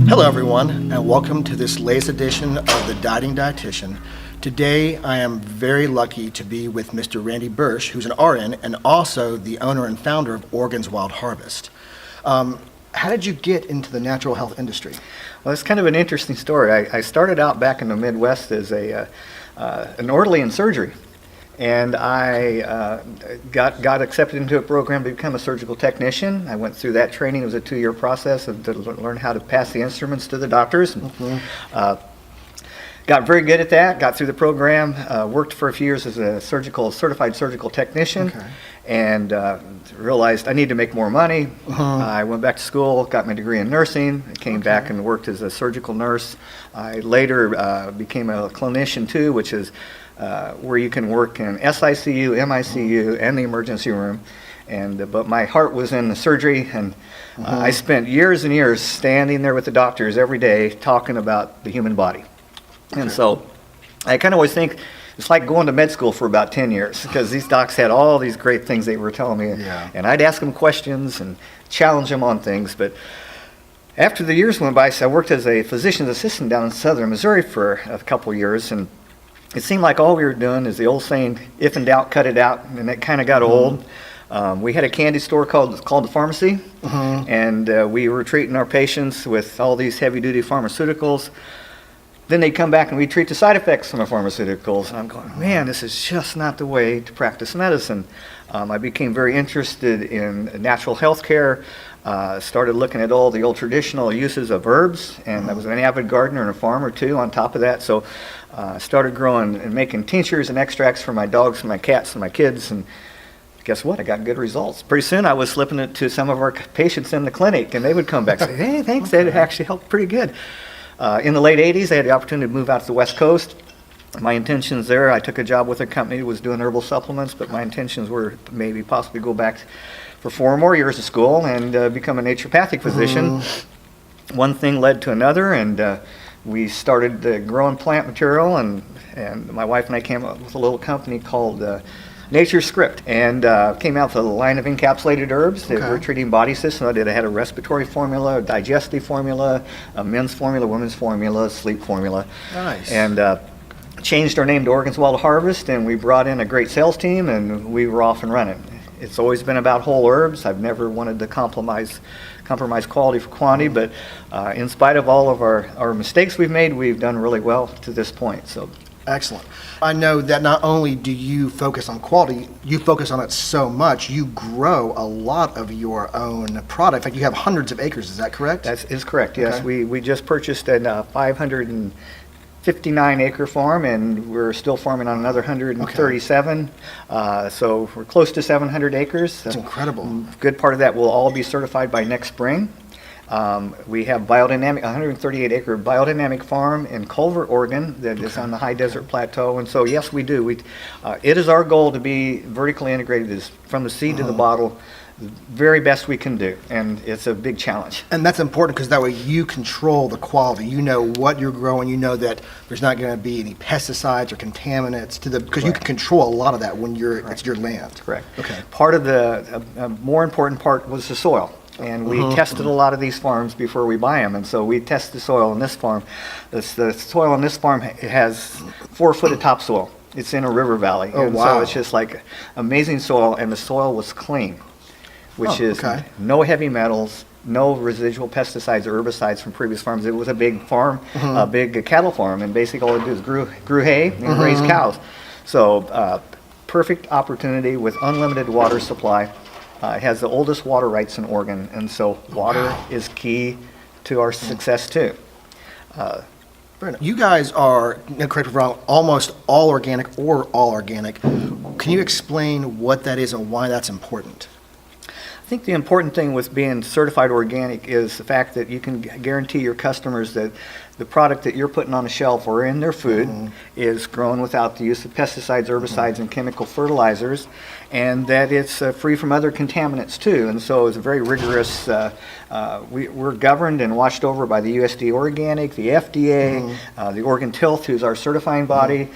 Hello everyone, and welcome to this latest edition of the Dieting Dietitian. Today I am very lucky to be with Mr. Randy Buresh, who's an RN and also the owner and founder of Oregon's Wild Harvest. How did you get into the natural health industry? Well, it's kind of an interesting story. I started out back in the Midwest as an orderly in surgery, and I got accepted into a program to become a surgical technician. I went through that training. It was a 2-year process to learn how to pass the instruments to the doctors. Got very good at that, got through the program, worked for a few years as a certified surgical technician, and realized I need to make more money. I went back to school, got my degree in nursing, came back and worked as a surgical nurse. I later became a clinician too, which is where you can work in SICU, MICU, and the emergency room. But my heart was in the surgery, and I spent years and years standing there with the doctors every day talking about the human body. And so I kind of always think it's like going to med school for about 10 years, because these docs had all these great things they were telling me, and I'd ask them questions and challenge them on things. But after the years went by, so I worked as a physician's assistant down in southern Missouri for a couple years, and it seemed like all we were doing is the old saying, if in doubt, cut it out, and it kind of got old. We had a candy store called the pharmacy, and we were treating our patients with all these heavy-duty pharmaceuticals. Then they'd come back and we'd treat the side effects from the pharmaceuticals. And I'm going, man, this is just not the way to practice medicine. I became very interested in natural health care, started looking at all the old traditional uses of herbs, and I was an avid gardener and a farmer too on top of that. So I started growing and making tinctures and extracts for my dogs and my cats and my kids, and guess what? I got good results. Pretty soon I was slipping it to some of our patients in the clinic, and they would come back and say, hey, thanks, that actually helped pretty good. In the late 80s, I had the opportunity to move out to the West Coast. My intentions there, I took a job with a company that was doing herbal supplements, but my intentions were maybe possibly go back for 4 more years of school and become a naturopathic physician. One thing led to another, and we started growing plant material, and my wife and I came up with a little company called Nature Script, and came out with a line of encapsulated herbs that were treating body systems. I had a respiratory formula, a digestive formula, a men's formula, women's formula, sleep formula. Nice. And changed our name to Oregon's Wild Harvest, and we brought in a great sales team, and we were off and running. It's always been about whole herbs. I've never wanted to compromise quality for quantity, but in spite of all of our mistakes we've made, we've done really well to this point. So. Excellent. I know that not only do you focus on quality, you focus on it so much, you grow a lot of your own product. In fact, you have hundreds of acres, is that correct? That is correct, yes. We just purchased a 559-acre farm, and we're still farming on another 137. So we're close to 700 acres. That's incredible. A good part of that will all be certified by next spring. We have 138-acre biodynamic farm in Culver, Oregon, that is on the high desert plateau. And so, yes, we do. It is our goal to be vertically integrated, is from the seed to the bottle, the very best we can do. And it's a big challenge. And that's important, because that way you control the quality. You know what you're growing. You know that there's not going to be any pesticides or contaminants because you can control a lot of that when it's your land. Correct. Okay. Part of the more important part was the soil. And we tested a lot of these farms before we buy them, and so we test the soil on this farm. The soil on this farm has 4 foot of topsoil. It's in a river valley. Oh, wow. So it's just like amazing soil, and the soil was clean, which is no heavy metals, no residual pesticides or herbicides from previous farms. It was a big farm, a big cattle farm, and basically all it did is grew hay and raised cows. So perfect opportunity with unlimited water supply. It has the oldest water rights in Oregon, and so water is key to our success too. You guys are, correct me if I'm wrong, almost all organic or all organic. Can you explain what that is and why that's important? I think the important thing with being certified organic is the fact that you can guarantee your customers that the product that you're putting on the shelf or in their food is grown without the use of pesticides, herbicides, and chemical fertilizers, and that it's free from other contaminants too. And so it's a very rigorous, we're governed and watched over by the USDA Organic, the FDA, the Oregon Health, who's our certifying body.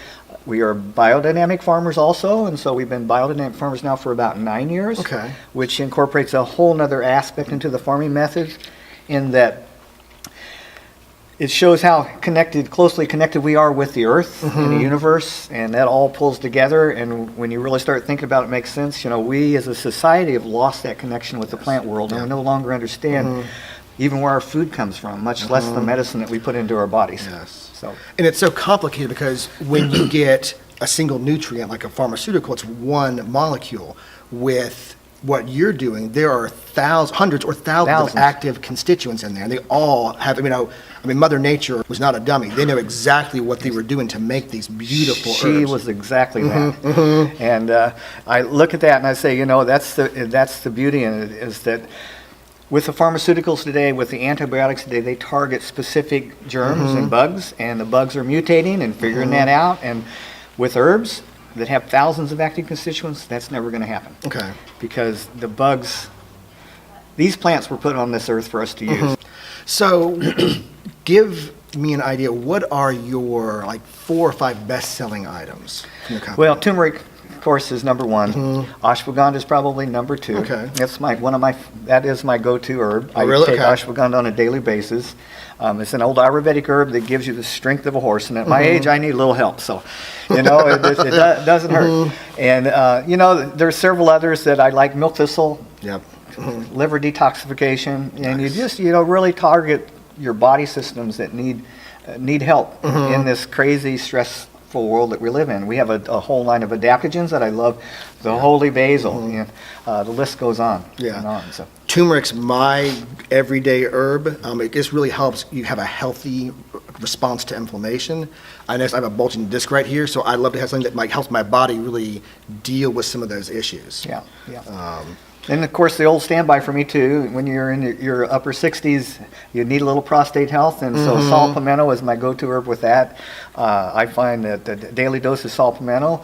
We are biodynamic farmers also, and so we've been biodynamic farmers now for about 9 years, which incorporates a whole other aspect into the farming methods, in that it shows how closely connected we are with the earth and the universe, and that all pulls together. And when you really start thinking about it, it makes sense. You know, we as a society have lost that connection with the plant world, and we no longer understand even where our food comes from, much less the medicine that we put into our bodies. Yes. So, And it's so complicated because when you get a single nutrient like a pharmaceutical, it's one molecule. With what you're doing, there are hundreds or thousands of active constituents in there, and they all have, Mother Nature was not a dummy. They know exactly what they were doing to make these beautiful herbs. She was exactly that. And I look at that and I say, you know, that's the beauty in it, is that with the pharmaceuticals today, with the antibiotics today, they target specific germs and bugs, and the bugs are mutating and figuring that out. And with herbs that have thousands of active constituents, that's never going to happen. Okay. Because the bugs, these plants were put on this earth for us to use. So, give me an idea. What are your 4 or 5 best-selling items from your company? Well, turmeric, of course, is number one. Ashwagandha is probably number 2. Okay. That's that is my go-to herb. Oh, really? I take Okay. ashwagandha on a daily basis. It's an old Ayurvedic herb that gives you the strength of a horse, and at my age, I need a little help. So, it doesn't hurt. And there's several others that I like. Milk thistle, Yep. liver detoxification, and you just really target your body systems that need help in this crazy stressful world that we live in. We have a whole line of adaptogens that I love, the holy basil, and the list goes on and on. So. Turmeric's my everyday herb. It just really helps you have a healthy response to inflammation. I notice I have a bulging disc right here, so I love to have something that helps my body really deal with some of those issues. Yeah. And of course, the old standby for me too. When you're in your upper 60s, you need a little prostate health, and so saw palmetto is my go-to herb with that. I find that the daily dose of saw palmetto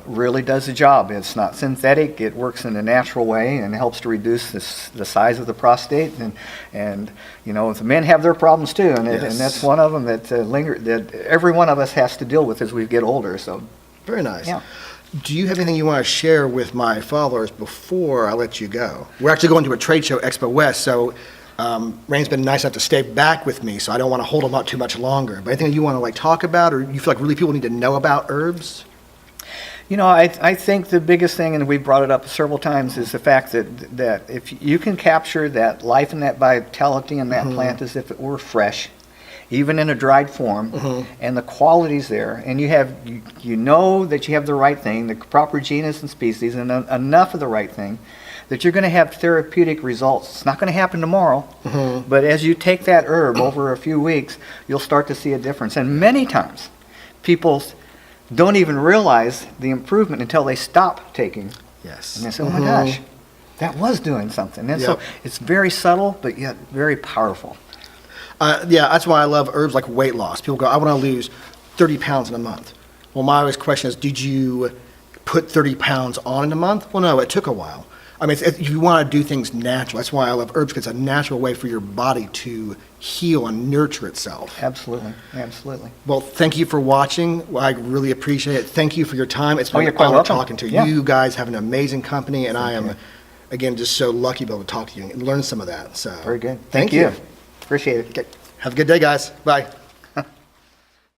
really does the job. It's not synthetic; it works in a natural way and helps to reduce the size of the prostate. And the men have their problems too, and that's one of them that every one of us has to deal with as we get older. So, very nice. Yeah. Do you have anything you want to share with my followers before I let you go? We're actually going to a trade show, Expo West, so Rain's been nice enough to stay back with me, so I don't want to hold him out too much longer. But anything you want to talk about, or you feel like really people need to know about herbs? I think the biggest thing, and we brought it up several times, is the fact that if you can capture that life and that vitality in that plant as if it were fresh, even in a dried form, and the quality's there, and you know that you have the right thing, the proper genus and species, and enough of the right thing, that you're going to have therapeutic results. It's not going to happen tomorrow, but as you take that herb over a few weeks, you'll start to see a difference. And many times, people don't even realize the improvement until they stop taking. Yes. And they say, oh my gosh, that was doing something. And so it's very subtle, but yet very powerful. That's why I love herbs like weight loss. People go, I want to lose 30 pounds in a month. Well, my always question is, did you put 30 pounds on in a month? Well, no, it took a while. If you want to do things natural, that's why I love herbs, because it's a natural way for your body to heal and nurture itself. Absolutely. Well, thank you for watching. I really appreciate it. Thank you for your time. It's been you're an quite honor welcome. talking to you. Yeah. You guys have an amazing company, and I am, again, just so lucky to be able to talk to you and learn some of that. So Very good. Thank you. Appreciate it. Okay. Have a good day, guys. Bye.